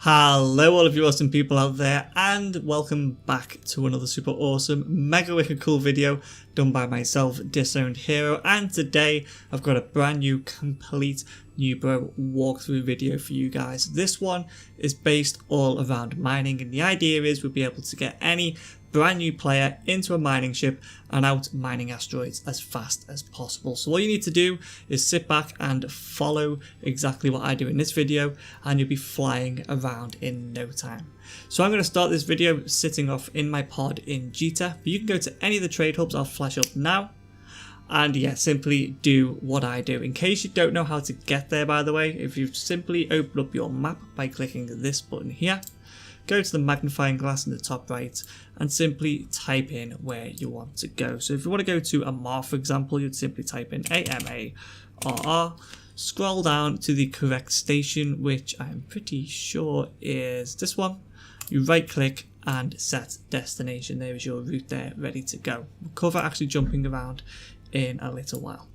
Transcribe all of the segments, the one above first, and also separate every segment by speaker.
Speaker 1: Hello all of you awesome people out there, and welcome back to another super awesome, mega wicked cool video done by myself, Disowned Hero. And today I've got a brand new complete Newbro walkthrough video for you guys. This one is based all around mining, and the idea is we'll be able to get any brand new player into a mining ship and out mining asteroids as fast as possible. So all you need to do is sit back and follow exactly what I do in this video, and you'll be flying around in no time. So I'm going to start this video sitting off in my pod in Jita, but you can go to any of the trade hubs I'll flash up now. And yeah, simply do what I do. In case you don't know how to get there, by the way, if you simply open up your map by clicking this button here, go to the magnifying glass in the top right and simply type in where you want to go. So if you want to go to Amar, for example, you'd simply type in AMARR, scroll down to the correct station, which I'm pretty sure is this one. You right click and set destination. There is your route there ready to go. We'll cover actually jumping around in a little while.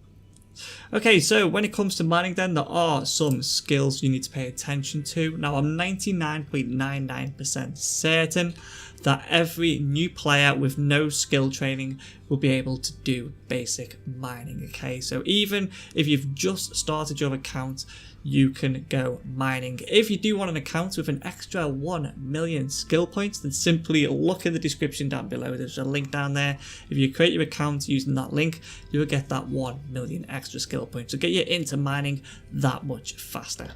Speaker 1: Okay, so when it comes to mining then, there are some skills you need to pay attention to. Now I'm 99.99% certain that every new player with no skill training will be able to do basic mining, okay? So even if you've just started your account, you can go mining. If you do want an account with an extra 1 million skill points, then simply look in the description down below. There's a link down there. If you create your account using that link, you'll get that 1 million extra skill points to get you into mining that much faster.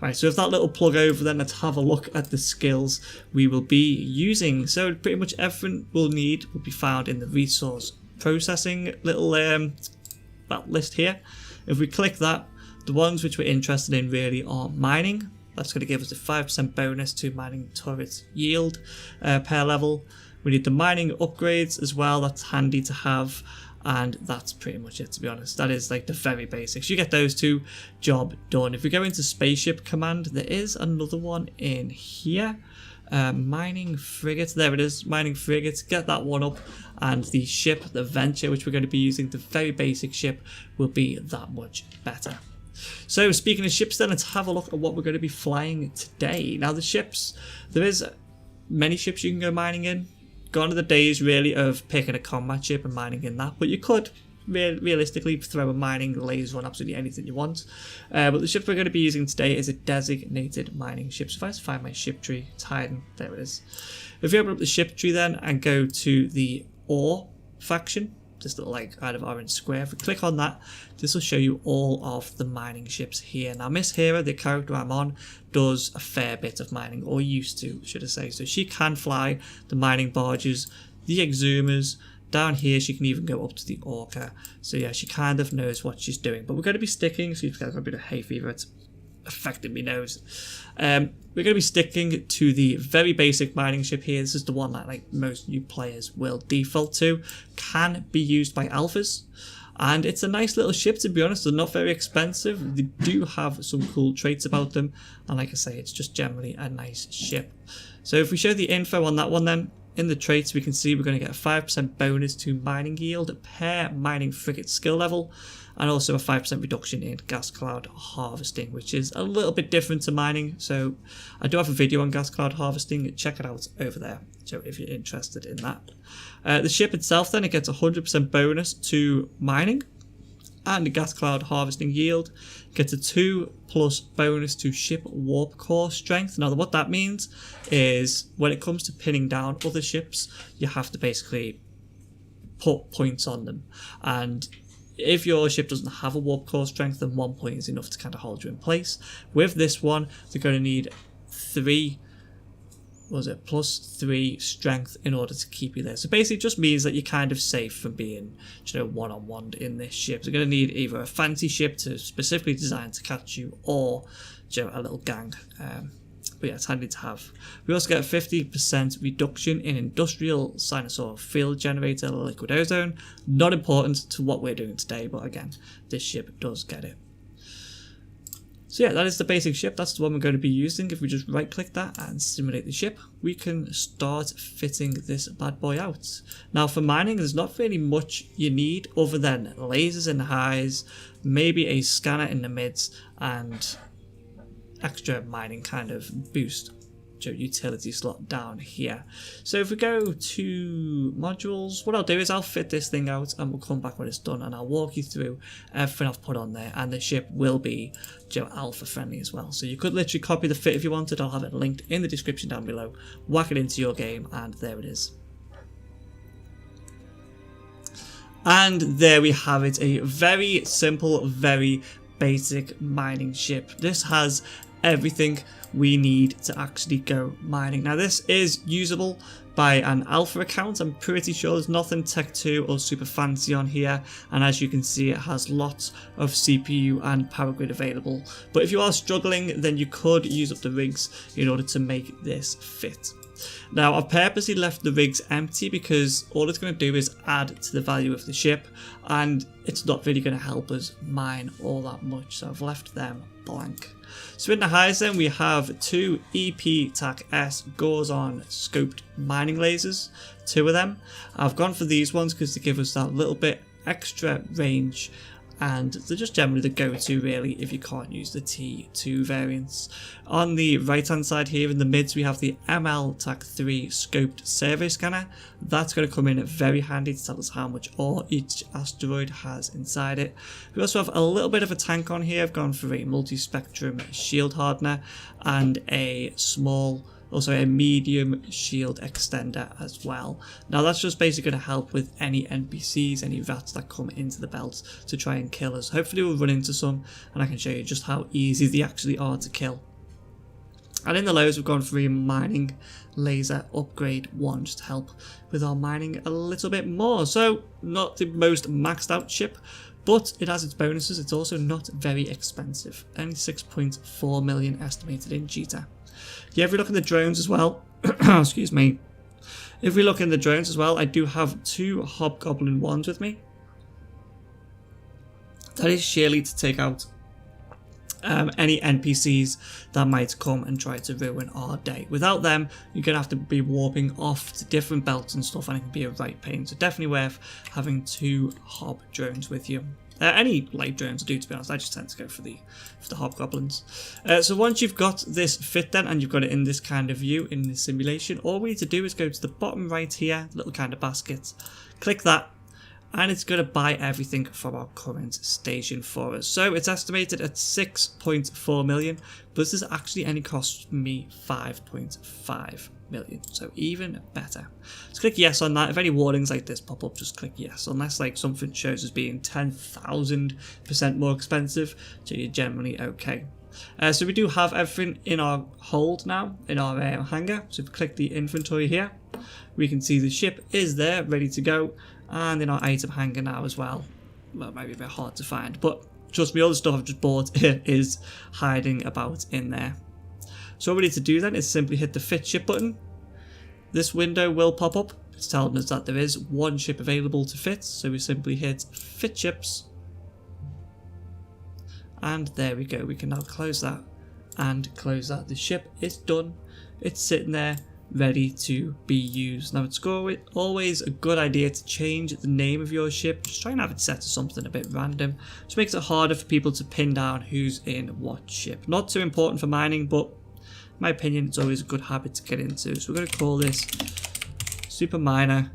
Speaker 1: Right, so with that little plug over, then let's have a look at the skills we will be using. So pretty much everything we'll need will be found in the resource processing little list here. If we click that, the ones which we're interested in really are mining. That's going to give us a 5% bonus to mining turret yield per level. We need the mining upgrades as well. That's handy to have. And that's pretty much it, to be honest. That is like the very basics. You get those two, job done. If we go into spaceship command, there is another one in here. Mining frigate, there it is, mining frigate, get that one up, and the ship, the Venture, which we're going to be using, the very basic ship, will be that much better. So speaking of ships then, let's have a look at what we're going to be flying today. Now the ships, there is many ships you can go mining in. Gone are the days really of picking a combat ship and mining in that, but you could realistically throw a mining laser on absolutely anything you want. But the ship we're going to be using today is a designated mining ship. So if I just find my ship tree, it's hiding, there it is. If you open up the ship tree then and go to the ore faction, this little like kind of orange square, if we click on that, this will show you all of the mining ships here. Now Miss Hera, the character I'm on, does a fair bit of mining, or used to, should I say. So she can fly the mining barges, the exhumers. Down here she can even go up to the orca. So yeah, she kind of knows what she's doing. But we're going to be sticking, so you've got a bit of hay fever, it's affecting my nose. We're going to be sticking to the very basic mining ship here. This is the one that like most new players will default to. Can be used by alphas, and it's a nice little ship, to be honest. They're not very expensive. They do have some cool traits about them, and like I say, it's just generally a nice ship. So if we show the info on that one then, in the traits we can see we're going to get a 5% bonus to mining yield per mining frigate skill level, and also a 5% reduction in gas cloud harvesting, which is a little bit different to mining. So I do have a video on gas cloud harvesting, check it out over there, so if you're interested in that. The ship itself then, it gets a 100% bonus to mining and the gas cloud harvesting yield. Gets a 2+ bonus to ship warp core strength. Now what that means is when it comes to pinning down other ships, you have to basically put points on them, and if your ship doesn't have a warp core strength, then 1 point is enough to kind of hold you in place. With this one, they're going to need +3 strength in order to keep you there. So basically it just means that you're kind of safe from being, one-on-one in this ship. They're going to need either a fancy ship to specifically designed to catch you, or a little gang. But yeah, it's handy to have. We also get a 50% reduction in industrial sinusoidal field generator liquid ozone. Not important to what we're doing today, but again, this ship does get it. So yeah, that is the basic ship. That's the one we're going to be using. If we just right click that and simulate the ship, we can start fitting this bad boy out. Now for mining, there's not really much you need other than lasers in the highs, maybe a scanner in the mids, and extra mining kind of boost. utility slot down here. So if we go to modules, what I'll do is I'll fit this thing out and we'll come back when it's done, and I'll walk you through everything I've put on there, and the ship will be alpha friendly as well. So you could literally copy the fit if you wanted. I'll have it linked in the description down below. Whack it into your game and there it is. And there we have it, a very simple, very basic mining ship. This has everything we need to actually go mining. Now this is usable by an alpha account. I'm pretty sure there's nothing Tech 2 or super fancy on here, and as you can see it has lots of CPU and power grid available. But if you are struggling, then you could use up the rigs in order to make this fit. Now I've purposely left the rigs empty because all it's going to do is add to the value of the ship, and it's not really going to help us mine all that much, so I've left them blank. So in the highs then we have two EP TAC S Gorzon scoped mining lasers, two of them. I've gone for these ones because they give us that little bit extra range, and they're just generally the go-to really if you can't use the T2 variants. On the right hand side here in the mids we have the ML TAC 3 scoped survey scanner. That's going to come in very handy to tell us how much ore each asteroid has inside it. We also have a little bit of a tank on here. I've gone for a multi-spectrum shield hardener and a medium shield extender as well. Now that's just basically going to help with any NPCs, any rats that come into the belt to try and kill us. Hopefully we'll run into some and I can show you just how easy they actually are to kill. And in the lows we've gone for a mining laser upgrade 1 just to help with our mining a little bit more. So not the most maxed out ship, but it has its bonuses. It's also not very expensive, only 6.4 million estimated in Jita. Yeah, if we look at the drones as well, excuse me, if we look in the drones as well, I do have two Hobgoblin 1s with me. That is sheerly to take out any NPCs that might come and try to ruin our day. Without them, you're going to have to be warping off to different belts and stuff, and it can be a right pain. So definitely worth having two Hob drones with you. Any light drones I do, to be honest. I just tend to go for the Hobgoblins. So once you've got this fit then, and you've got it in this kind of view in this simulation, all we need to do is go to the bottom right here, little kind of basket, click that, and it's going to buy everything from our current station for us. So it's estimated at 6.4 million, but this has actually only cost me 5.5 million, so even better. Let's click yes on that. If any warnings like this pop up, just click yes, unless like something shows as being 10,000% more expensive, so you're generally okay. So we do have everything in our hold now, in our hangar. So if we click the inventory here, we can see the ship is there, ready to go, and in our item hangar now as well. Well, it might be a bit hard to find, but trust me, all the stuff I've just bought is hiding about in there. So what we need to do then is simply hit the fit ship button. This window will pop up. It's telling us that there is one ship available to fit, so we simply hit fit ships. And there we go, we can now close that and close that. The ship is done, it's sitting there ready to be used. Now it's always a good idea to change the name of your ship. Just try and have it set to something a bit random, which makes it harder for people to pin down who's in what ship. Not too important for mining, but in my opinion it's always a good habit to get into. So we're going to call this Super Miner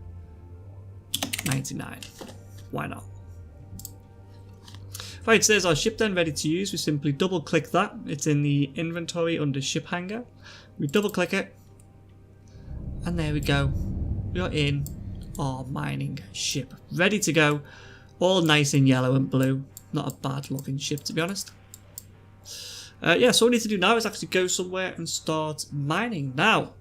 Speaker 1: 99. Why not? Right, so there's our ship then ready to use. We simply double click that. It's in the inventory under ship hangar. We double click it, and there we go. We are in our mining ship, ready to go. All nice in yellow and blue. Not a bad looking ship, to be honest. Yeah, so what we need to do now is actually go somewhere and start mining. Now,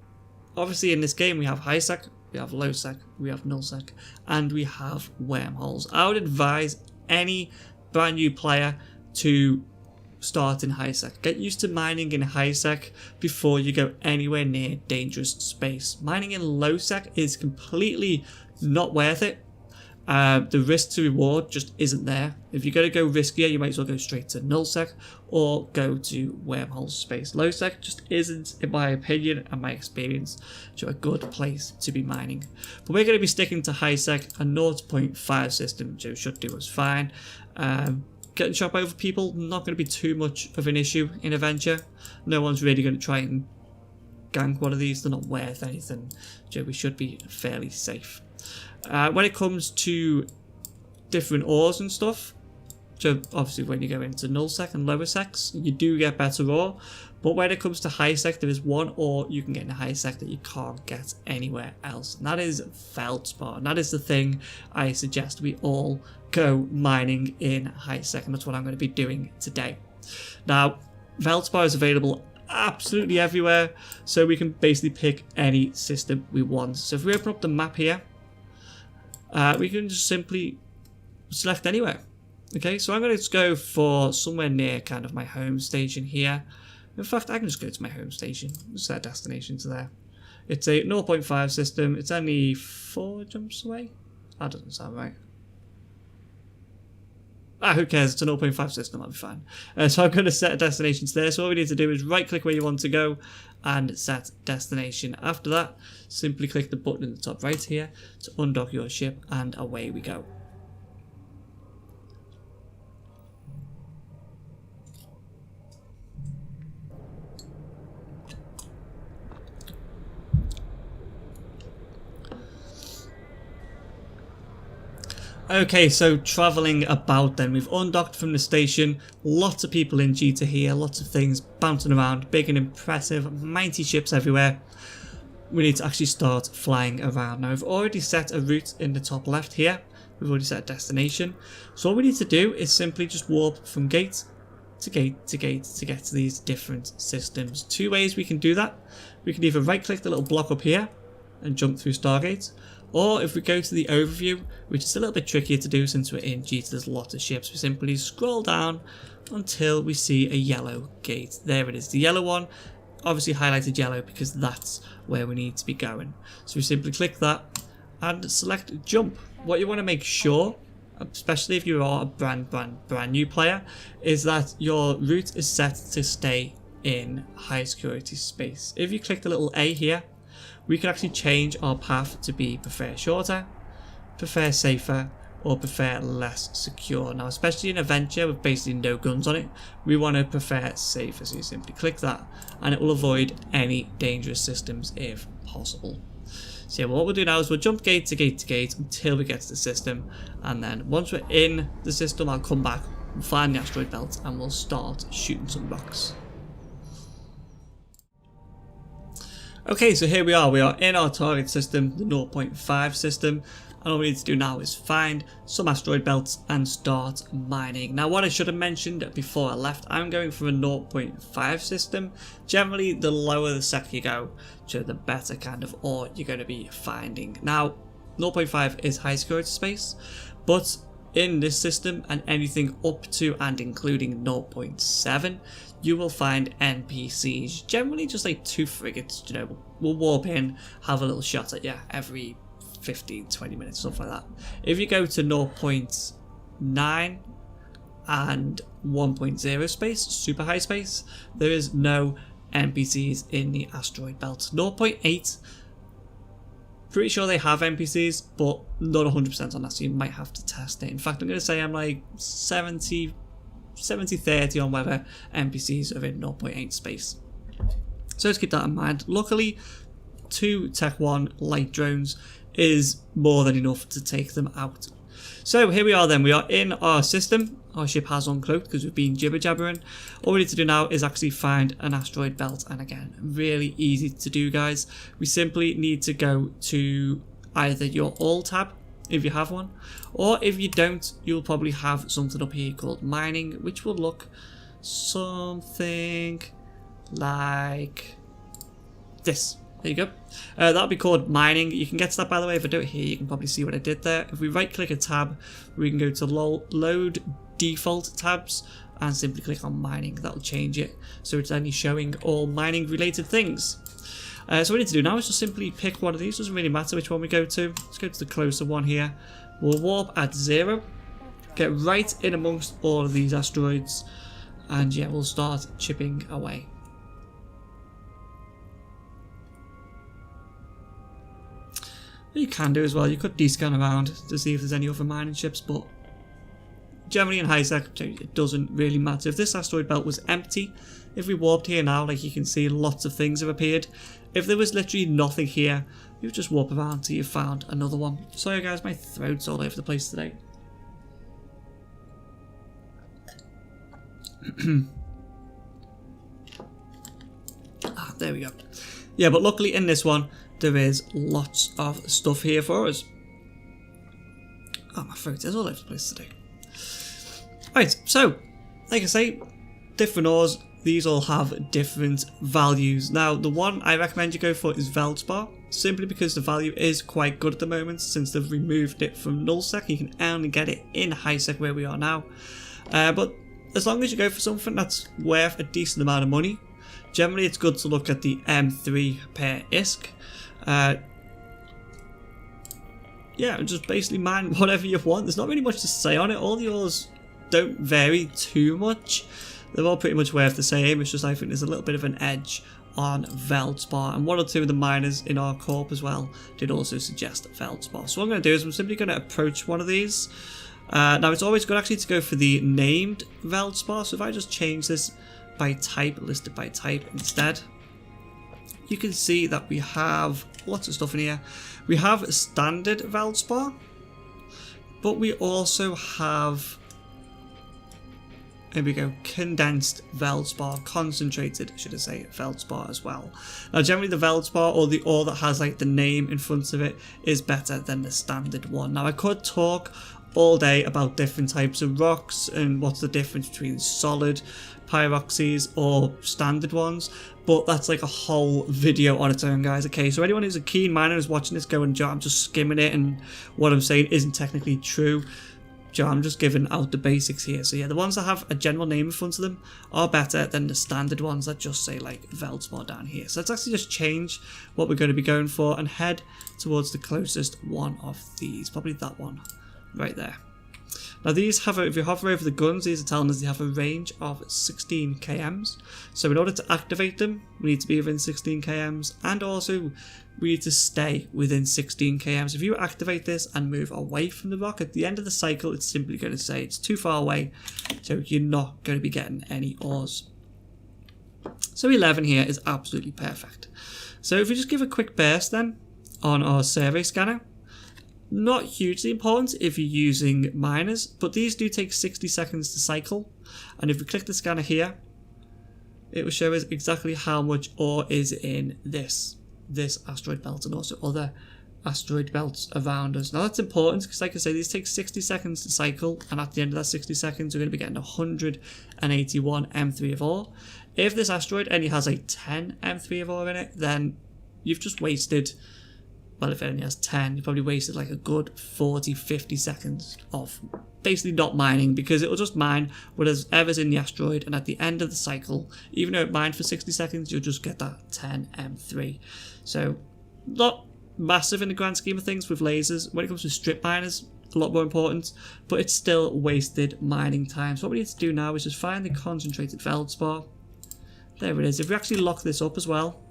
Speaker 1: obviously in this game we have high sec, we have low sec, we have null sec, and we have wormholes. I would advise any brand new player to start in high sec. Get used to mining in high sec before you go anywhere near dangerous space. Mining in low sec is completely not worth it. The risk to reward just isn't there. If you're going to go riskier, you might as well go straight to null sec or go to wormhole space. Low sec just isn't, in my opinion and my experience, a good place to be mining. But we're going to be sticking to high sec. A 0.5 system should do us fine. Getting shot over people, not going to be too much of an issue in a venture. No one's really going to try and gank one of these. They're not worth anything, so we should be fairly safe. When it comes to different ores and stuff, so obviously when you go into null sec and lower secs, you do get better ore. But when it comes to high sec, there is one ore you can get in a high sec that you can't get anywhere else. And that is feldspar. And that is the thing I suggest we all go mining in high sec. And that's what I'm going to be doing today. Now, feldspar is available absolutely everywhere. So we can basically pick any system we want. So if we open up the map here, we can just simply select anywhere. Okay, so I'm going to just go for somewhere near kind of my home station here. In fact, I can just go to my home station, set a destination to there. It's a 0.5 system, it's only 4 jumps away. That doesn't sound right. Who cares, it's a 0.5 system, that'll be fine. So I'm going to set a destination to there. So all we need to do is right click where you want to go and set destination. After that, simply click the button in the top right here to undock your ship and away we go. Okay, so travelling about then, we've undocked from the station, lots of people in G to here, lots of things bouncing around, big and impressive, mighty ships everywhere. We need to actually start flying around. Now we've already set a route in the top left here, we've already set a destination. So all we need to do is simply just warp from gate to gate to gate to get to these different systems. 2 ways we can do that. We can either right click the little block up here and jump through Stargate. Or if we go to the overview, which is a little bit trickier to do since we're in G, there's lots of ships, we simply scroll down until we see a yellow gate. There it is, the yellow one, obviously highlighted yellow because that's where we need to be going. So we simply click that and select jump. What you want to make sure, especially if you are a brand new player, is that your route is set to stay in high security space. If you click the little A here, we can actually change our path to be prefer shorter, prefer safer, or prefer less secure. Now, especially in a venture with basically no guns on it, we want to prefer safer. So you simply click that and it will avoid any dangerous systems if possible. So yeah, what we'll do now is we'll jump gate to gate to gate until we get to the system. And then once we're in the system, I'll come back, find the asteroid belt, and we'll start shooting some rocks. Okay, so here we are in our target system, the 0.5 system, and all we need to do now is find some asteroid belts and start mining. Now what I should have mentioned before I left, I'm going for a 0.5 system. Generally, the lower the sec you go, so the better kind of ore you're going to be finding. Now, 0.5 is high security space, but in this system and anything up to and including 0.7, you will find NPCs, generally just like 2 frigates, you know, will warp in, have a little shot at you every 15-20 minutes, stuff like that. If you go to 0.9 and 1.0 space, super high space, there is no NPCs in the asteroid belt. 0.8, pretty sure they have NPCs, but not 100% on that, so you might have to test it. In fact, I'm going to say I'm like 70-30 on whether NPCs are in 0.8 space. So let's keep that in mind. Luckily, 2 Tech 1 light drones is more than enough to take them out. So here we are then, we are in our system. Our ship has uncloaked because we've been jibber jabbering. All we need to do now is actually find an asteroid belt, and again, really easy to do, guys. We simply need to go to either your all tab, if you have one, or if you don't, you'll probably have something up here called mining, which will look something like this. There you go. That'll be called mining. You can get to that, by the way. If I do it here, you can probably see what I did there. If we right click a tab, we can go to load default tabs and simply click on mining. That'll change it so it's only showing all mining related things. So what we need to do now is just simply pick one of these. Doesn't really matter which one we go to. Let's go to the closer one here. We'll warp at 0, get right in amongst all of these asteroids, and yeah, we'll start chipping away. What you can do as well, you could descan around to see if there's any other mining ships, but generally in high sec, it doesn't really matter. If this asteroid belt was empty, if we warped here now, like you can see, lots of things have appeared. If there was literally nothing here, you would just warp around until you found another one. Sorry guys, my throat's all over the place today. There we go. Yeah, but luckily in this one, there is lots of stuff here for us. Oh, my throat is all over the place today. Right, so, like I say, different ores, these all have different values. Now, the one I recommend you go for is Veldspar, simply because the value is quite good at the moment, since they've removed it from nullsec. You can only get it in high sec where we are now. But as long as you go for something that's worth a decent amount of money, generally it's good to look at the M3 per ISK. Yeah, just basically mine whatever you want. There's not really much to say on it. All the ores don't vary too much. They're all pretty much worth the same. It's just I think there's a little bit of an edge on Veldspar, and one or two of the miners in our corp as well did also suggest Veldspar. So what I'm going to do is I'm simply going to approach one of these. Now it's always good actually to go for the named Veldspar. So if I just change this by type, listed by type instead, you can see that we have lots of stuff in here. We have standard Veldspar, but we also have, there we go, condensed Veldspar, concentrated, should I say, Veldspar as well. Now generally the Veldspar, or the ore that has like the name in front of it, is better than the standard one. Now I could talk all day about different types of rocks and what's the difference between solid pyroxes or standard ones, but that's like a whole video on its own, guys. Okay, so anyone who's a keen miner who's watching this going, Joe, I'm just skimming it and what I'm saying isn't technically true, Joe, I'm just giving out the basics here. So yeah, the ones that have a general name in front of them are better than the standard ones that just say like Veldspar down here. So let's actually just change what we're going to be going for and head towards the closest one of these, probably that one right there. Now these have, if you hover over the guns, these are telling us they have a range of 16 kms. So in order to activate them, we need to be within 16 kms, and also we need to stay within 16 kms. If you activate this and move away from the rock, at the end of the cycle, it's simply going to say it's too far away, so you're not going to be getting any ores. So 11 here is absolutely perfect. So if we just give a quick burst then on our survey scanner, not hugely important if you're using miners, but these do take 60 seconds to cycle, and if we click the scanner here, it will show us exactly how much ore is in this asteroid belt and also other asteroid belts around us. Now that's important because, like I say, these take 60 seconds to cycle, and at the end of that 60 seconds we're going to be getting 181 M3 of ore. If this asteroid only has like 10 M3 of ore in it, then you've just wasted, well, if it only has 10, you probably wasted like a good 40-50 seconds of basically not mining, because it will just mine whatever's in the asteroid, and at the end of the cycle, even though it mined for 60 seconds, you'll just get that 10 M3. So not massive in the grand scheme of things with lasers. When it comes to strip miners, a lot more important, but it's still wasted mining time. So what we need to do now is just find the concentrated Veldspar. There it is. If we actually lock this up as well,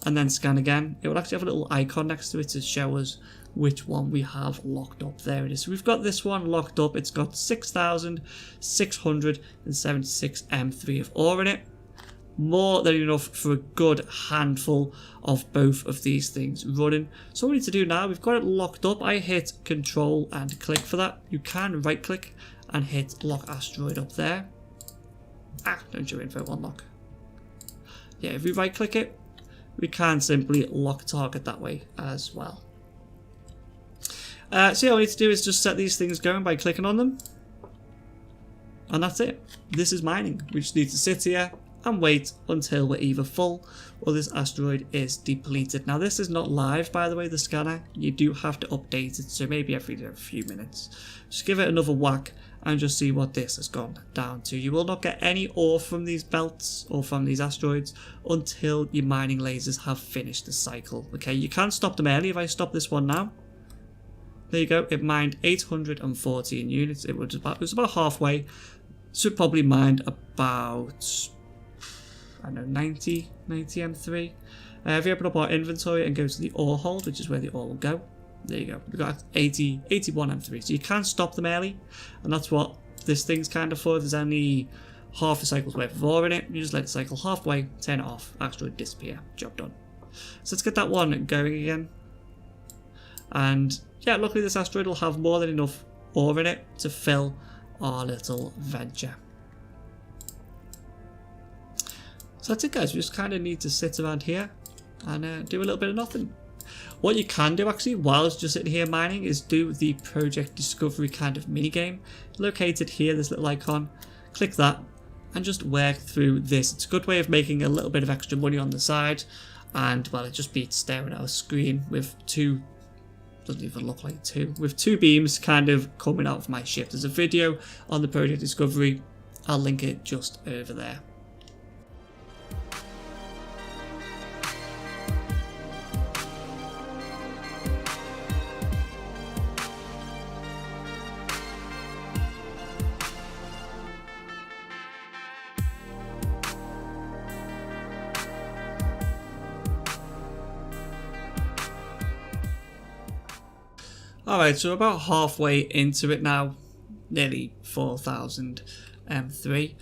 Speaker 1: and then scan again, it will actually have a little icon next to it to show us which one we have locked up. There it is. So we've got this one locked up. It's got 6,676 M3 of ore in it. More than enough for a good handful of both of these things running. So what we need to do now, we've got it locked up. I hit Control and click for that. You can right click and hit lock asteroid up there. Don't show info unlock. Yeah, if we right click it, we can simply lock target that way as well. So yeah, all we need to do is just set these things going by clicking on them. And that's it. This is mining. We just need to sit here and wait until we're either full or this asteroid is depleted. Now this is not live, by the way, the scanner. You do have to update it, so maybe every few minutes. Just give it another whack and just see what this has gone down to. You will not get any ore from these belts or from these asteroids until your mining lasers have finished the cycle. Okay, you can stop them early. If I stop this one now, there you go, it mined 814 units. It was about halfway, so it probably mined about, I don't know, 90 M3. If you open up our inventory and go to the ore hold, which is where the ore will go, there you go, we've got 81 M3. So you can stop them early, and that's what this thing's kind of for. There's only half a cycle's worth of ore in it. You just let it cycle halfway, turn it off, asteroid disappear, job done. So let's get that one going again. And yeah, luckily this asteroid will have more than enough ore in it to fill our little venture. So that's it, guys. We just kind of need to sit around here and do a little bit of nothing. What you can do actually while it's just sitting here mining is do the project discovery kind of mini game. Located here, this little icon, click that and just work through this. It's a good way of making a little bit of extra money on the side, and well, it just beats staring at a screen with two, doesn't even look like two, with two beams kind of coming out of my ship. There's a video on the project discovery, I'll link it just over there. Alright, so about halfway into it now, nearly 4,003.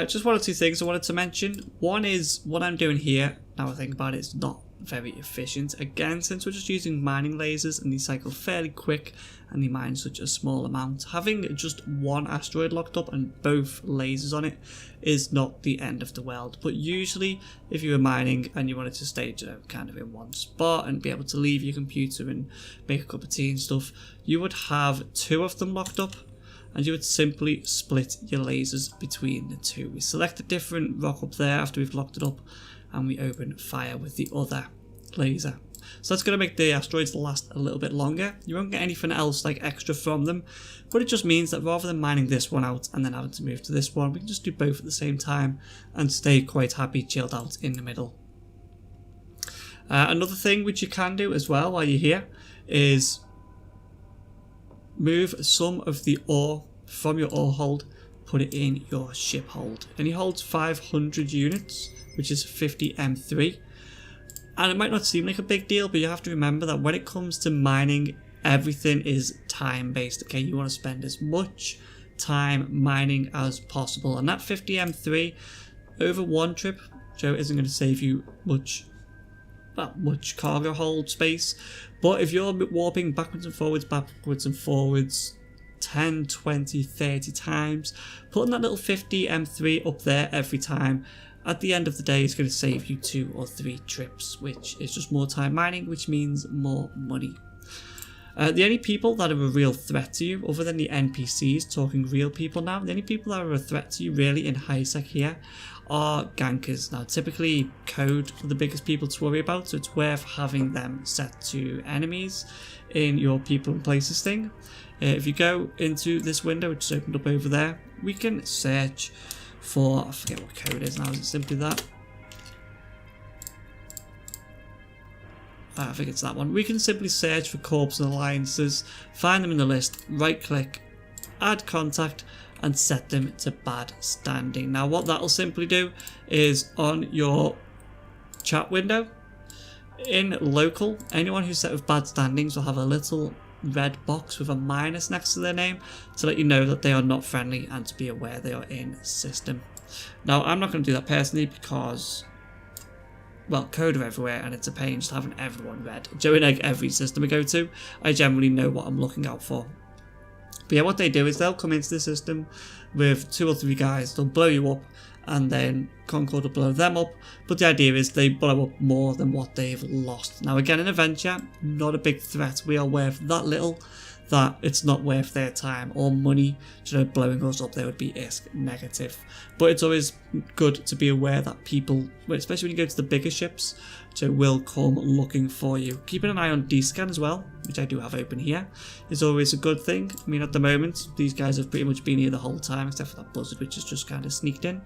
Speaker 1: Just one or two things I wanted to mention. One is what I'm doing here, now I think about it, it's not very efficient. Again, since we're just using mining lasers and they cycle fairly quick and they mine such a small amount, having just one asteroid locked up and both lasers on it is not the end of the world. But usually if you were mining and you wanted to stay kind of in one spot and be able to leave your computer and make a cup of tea and stuff, you would have two of them locked up and you would simply split your lasers between the two. We select a different rock up there after we've locked it up and we open fire with the other laser. So that's going to make the asteroids last a little bit longer. You won't get anything else like extra from them, but it just means that rather than mining this one out and then having to move to this one, we can just do both at the same time and stay quite happy chilled out in the middle. Another thing which you can do as well while you're here is move some of the ore from your ore hold, put it in your ship hold, and he holds 500 units, which is 50 M3. And it might not seem like a big deal, but you have to remember that when it comes to mining, everything is time based. Okay, you want to spend as much time mining as possible, and that 50 M3 over one trip, Joe, isn't going to save you much cargo hold space. But if you're warping backwards and forwards 10, 20, 30 times, putting that little 50 M3 up there every time, at the end of the day it's going to save you 2 or 3 trips, which is just more time mining, which means more money. The only people that are a real threat to you, other than the NPCs, talking real people now, the only people that are a threat to you really in high sec here are gankers. Now typically code are the biggest people to worry about, so it's worth having them set to enemies in your people and places thing. If you go into this window which is opened up over there, we can search for, I forget what code it is now, is it simply that? I think it's that one. We can simply search for corps and alliances, find them in the list, right click, add contact and set them to bad standing. Now what that'll simply do is on your chat window, in local, anyone who's set with bad standings will have a little red box with a minus next to their name to let you know that they are not friendly and to be aware they are in system. Now I'm not going to do that personally because, well, code are everywhere and it's a pain just having everyone red. During like every system I go to, I generally know what I'm looking out for. But yeah, what they do is they'll come into the system with 2 or 3 guys, they'll blow you up and then Concord will blow them up, but the idea is they blow up more than what they've lost. Now again, in a venture, not a big threat. We are worth that little that it's not worth their time or money. You know, blowing us up, they would be ISK negative. But it's always good to be aware that people, especially when you go to the bigger ships, so will come looking for you. Keeping an eye on D-scan as well, which I do have open here, is always a good thing. I mean, at the moment, these guys have pretty much been here the whole time, except for that buzzard, which has just kind of sneaked in.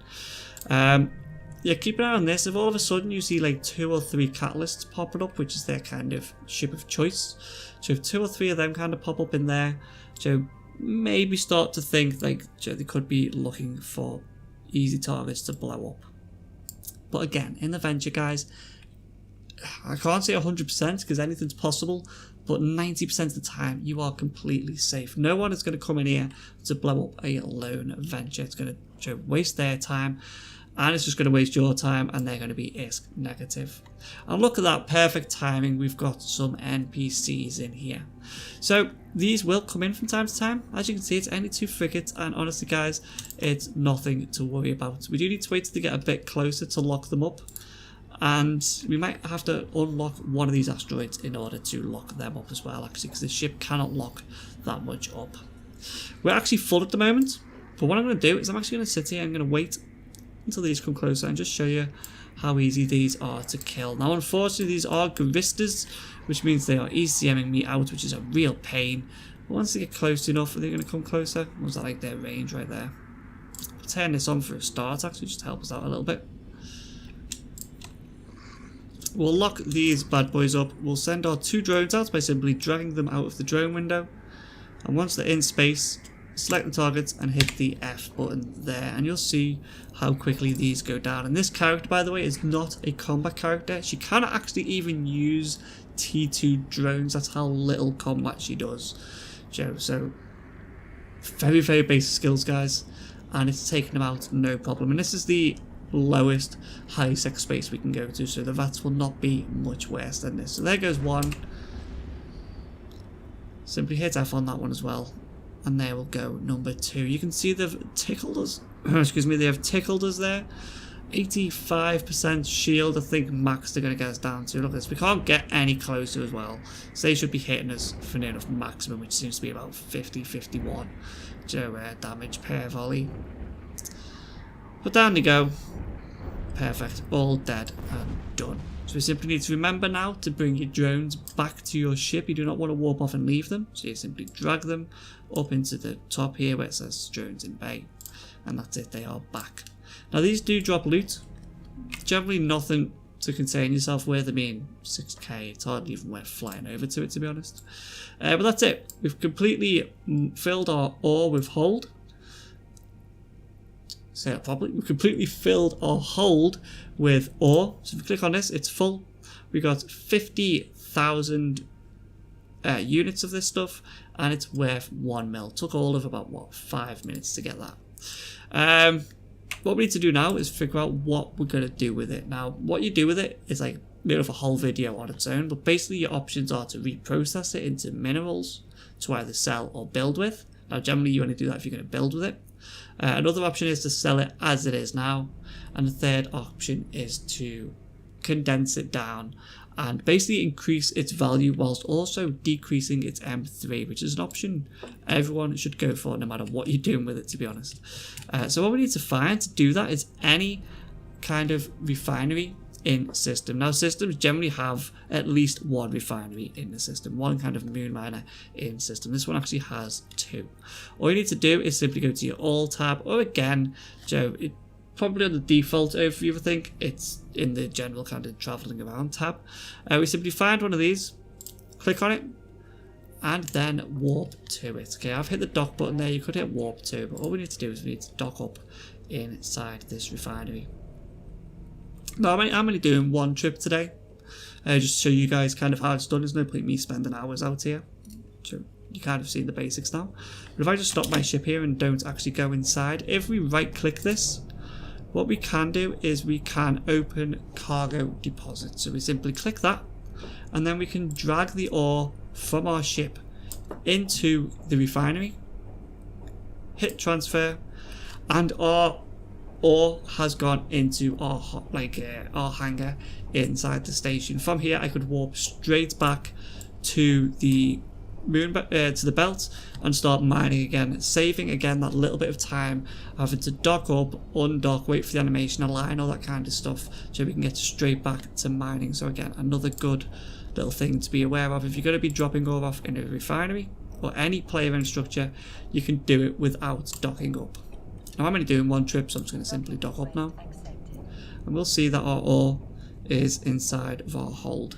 Speaker 1: Yeah, keep an eye on this. If all of a sudden you see like 2 or 3 catalysts popping up, which is their kind of ship of choice, so if 2 or 3 of them kind of pop up in there, so maybe start to think like they could be looking for easy targets to blow up. But again, in the venture, guys, I can't say 100% because anything's possible, but 90% of the time you are completely safe. No one is going to come in here to blow up a lone venture. It's going to waste their time, and it's just going to waste your time, and they're going to be ISK negative. And look at that perfect timing. We've got some NPCs in here. So these will come in from time to time. As you can see, it's only 2 frigates, and honestly guys, it's nothing to worry about. We do need to wait till they get a bit closer to lock them up, and we might have to unlock one of these asteroids in order to lock them up as well, actually, because the ship cannot lock that much up. We're actually full at the moment, but what I'm going to do is I'm actually going to sit here and I'm going to wait until these come closer and just show you how easy these are to kill. Now unfortunately these are Garistas, which means they are ECMing me out, which is a real pain. But once they get close enough, are they going to come closer? Was that like their range right there? I'll turn this on for a start actually, just to help us out a little bit. We'll lock these bad boys up. We'll send our 2 drones out by simply dragging them out of the drone window. And once they're in space, select the targets and hit the F button there, and you'll see how quickly these go down. And this character, by the way, is not a combat character. She cannot actually even use T2 drones. That's how little combat she does, Joe. So very, very basic skills, guys, and it's taking them out no problem. And this is the lowest high sec space we can go to, so the VATS will not be much worse than this. So there goes one. Simply hit F on that one as well, and there will go number 2. You can see they've tickled us. Excuse me, they have tickled us there. 85% shield, I think max they're going to get us down to. Look at this, we can't get any closer as well. So they should be hitting us for near enough maximum, which seems to be about 50-51 damage per volley. But down they go. Perfect, all dead and done. So we simply need to remember now to bring your drones back to your ship. You do not want to warp off and leave them, so you simply drag them up into the top here where it says drones in bay, and that's it, they are back. Now these do drop loot, generally nothing to concern yourself with. I mean 6k, it's hardly even worth flying over to it, to be honest. But that's it, we've completely filled our ore with hold. Say that properly. We've completely filled our hold with ore. So if we click on this, it's full. We got 50,000 units of this stuff, and it's worth 1 mil. Took all of about, what, 5 minutes to get that. What we need to do now is figure out what we're going to do with it. Now, what you do with it is like made of a whole video on its own, but basically your options are to reprocess it into minerals to either sell or build with. Now, generally you only do that if you're going to build with it. Another option is to sell it as it is now, and the third option is to condense it down and basically increase its value whilst also decreasing its M3, which is an option everyone should go for no matter what you're doing with it, to be honest. So what we need to find to do that is any kind of refinery in system. Now systems generally have at least 1 refinery in the system, 1 kind of moon miner in system. This one actually has 2. All you need to do is simply go to your all tab, or again, Joe, it probably on the default overview, I think it's in the general kind of traveling around tab. We simply find one of these, click on it, and then warp to it. Okay, I've hit the dock button there. You could hit warp to, but all we need to do is we need to dock up inside this refinery. Now, I'm only doing 1 trip today, just to show you guys kind of how it's done. There's no point me spending hours out here. So you kind of seen the basics now. But if I just stop my ship here and don't actually go inside, if we right click this, what we can do is we can open cargo deposit. So we simply click that, and then we can drag the ore from our ship into the refinery, hit transfer, and our ore has gone into our hangar inside the station. From here I could warp straight back to the to the belt and start mining again, saving again that little bit of time having to dock up, undock, wait for the animation, align, all that kind of stuff, so we can get straight back to mining. So again, another good little thing to be aware of. If you're going to be dropping ore off in a refinery or any player in structure, you can do it without docking up. Now I'm only doing 1 trip, so I'm just going to simply dock up now, and we'll see that our ore is inside of our hold.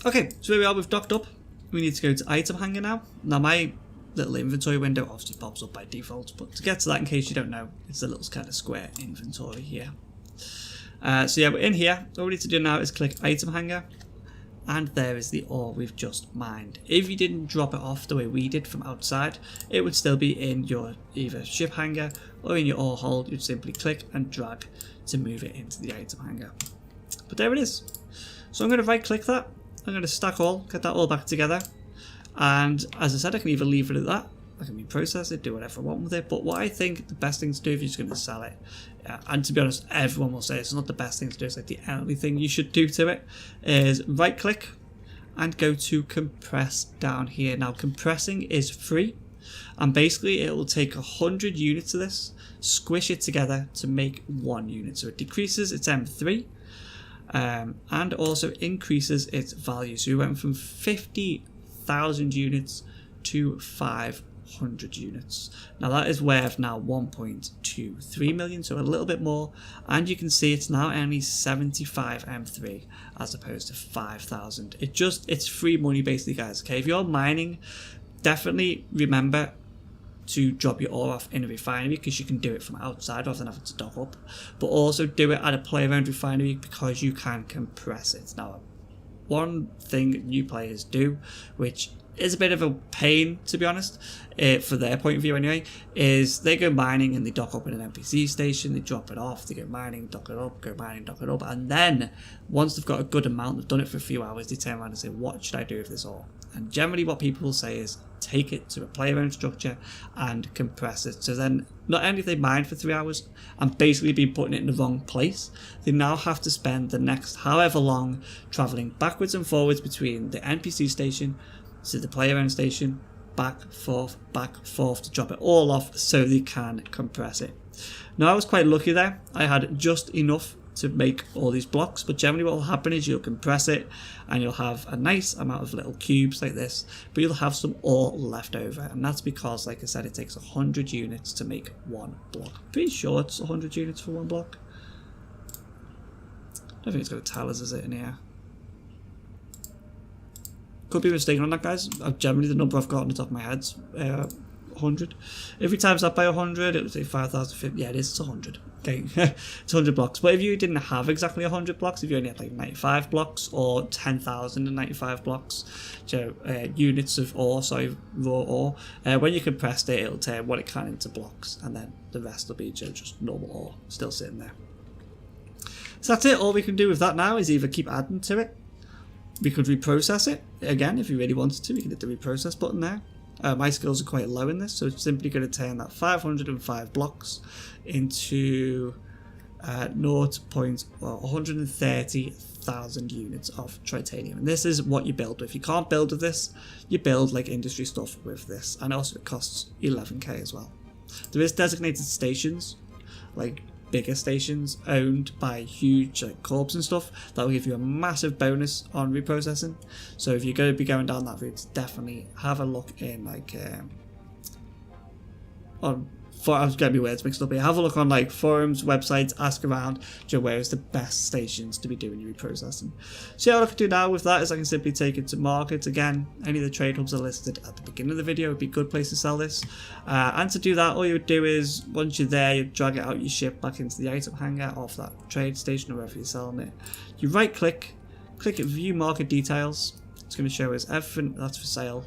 Speaker 1: Okay, so here we are, we've docked up. We need to go to item hangar now. Now my little inventory window obviously pops up by default, but to get to that, in case you don't know, it's a little kind of square inventory here. So yeah, we're in here. All we need to do now is click item hanger, and there is the ore we've just mined. If you didn't drop it off the way we did from outside, it would still be in your either ship hanger or in your ore hold. You'd simply click and drag to move it into the item hanger. But there it is. So I'm going to right click that. I'm going to stack all, get that all back together. And as I said, I can either leave it at that, I can reprocess it, do whatever I want with it. But what I think the best thing to do if you're just going to sell it, and to be honest, everyone will say it's not the best thing to do, it's like the only thing you should do to it, is right click and go to compress down here. Now compressing is free, and basically it will take 100 units of this, squish it together to make 1 unit. So it decreases its M3 and also increases its value. So we went from 50,000 units to 500 units. Now that is worth now 1.23 million, so a little bit more, and you can see it's now only 75 M3 as opposed to 5,000. It's free money basically, guys. Okay, if you're mining, definitely remember to drop your ore off in a refinery, because you can do it from outside rather than having to dock up, but also do it at a player owned refinery because you can compress it. Now, one thing new players do, which is a bit of a pain to be honest, for their point of view anyway, is they go mining and they dock up in an NPC station, they drop it off, they go mining, dock it up, go mining, dock it up, and then once they've got a good amount, they've done it for a few hours, they turn around and say, what should I do with this ore? And generally what people will say is take it to a player owned structure and compress it. So then not only have they mined for 3 hours and basically been putting it in the wrong place, they now have to spend the next however long travelling backwards and forwards between the NPC station to the player owned station, back, forth to drop it all off so they can compress it. Now I was quite lucky there, I had just enough to make all these blocks, but generally what will happen is you'll compress it and you'll have a nice amount of little cubes like this, but you'll have some ore left over, and that's because, like I said, it takes 100 units to make 1 block. Pretty sure it's 100 units for 1 block. I don't think it's going to tell us, is it, in here? Could be mistaken on that, guys. Generally the number I've got on the top of my head's 100. If we times that by 100, it would say 5,050. Yeah, it is. It's 100. Okay, it's 100 blocks. But if you didn't have exactly 100 blocks, if you only had like 95 blocks or 10,095 blocks, so units of ore, sorry, raw ore, when you compressed it, it'll turn what it can into blocks, and then the rest will be just normal ore still sitting there. So that's it. All we can do with that now is either keep adding to it. We could reprocess it again if you really wanted to. We can hit the reprocess button there. My skills are quite low in this, so it's simply going to turn that 505 blocks into 130,000 units of titanium. And this is what you build with. You can't build with this, you build like industry stuff with this, and also it costs 11k as well. There is designated stations, like bigger stations owned by huge corps and stuff, that will give you a massive bonus on reprocessing. So if you're going to be going down that route, definitely have a look in like I was getting my words mixed up here. Have a look on like forums, websites, ask around, where is the best stations to be doing your reprocessing. So yeah, what I can do now with that is I can simply take it to market. Again, any of the trade hubs are listed at the beginning of the video. It would be a good place to sell this. And to do that, all you would do is, once you're there, you drag it out your ship back into the item hanger off that trade station or wherever you're selling it. You right click at view market details. It's going to show us everything that's for sale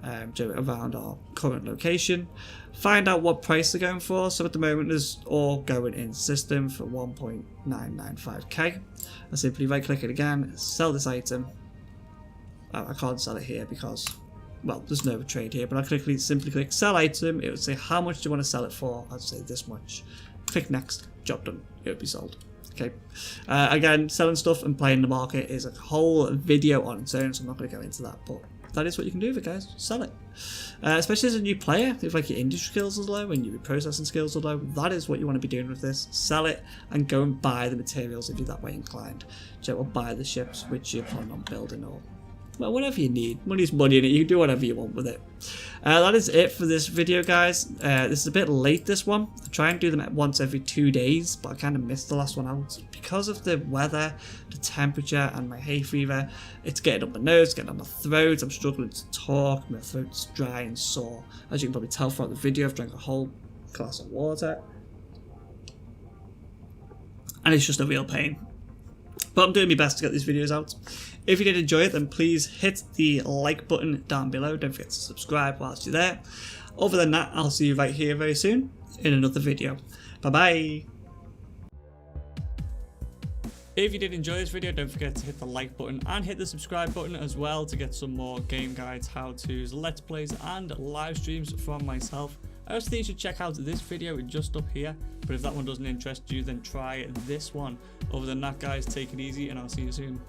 Speaker 1: around our current location. Find out what price they're going for. So at the moment there's all going in system for 1.995k. I simply right click it again, sell this item. I can't sell it here because, well, there's no trade here, but I simply click sell item. It would say how much do you want to sell it for. I'd say this much. Click next, job done, it would be sold. Okay. Again, selling stuff and playing the market is a whole video on its own, so I'm not going to go into that, but that is what you can do with it, guys. Sell it. Especially as a new player, if like your industry skills are low and your reprocessing skills are low, that is what you want to be doing with this. Sell it and go and buy the materials if you're that way inclined. So, or buy the ships which you're planning on building or well, whatever you need. Money's money, and you can do whatever you want with it. That is it for this video, guys. This is a bit late, this one. I try and do them once every 2 days, but I kind of missed the last one out. Because of the weather, the temperature, and my hay fever, it's getting up my nose, getting on my throat. I'm struggling to talk. My throat's dry and sore. As you can probably tell throughout the video, I've drank a whole glass of water. And it's just a real pain. But I'm doing my best to get these videos out. If you did enjoy it, then please hit the like button down below. Don't forget to subscribe whilst you're there. Other than that, I'll see you right here very soon in another video. Bye bye. If you did enjoy this video, don't forget to hit the like button and hit the subscribe button as well to get some more game guides, how-tos, let's plays and live streams from myself. I also think you should check out this video just up here, but if that one doesn't interest you, then try this one. Other than that, guys, take it easy and I'll see you soon.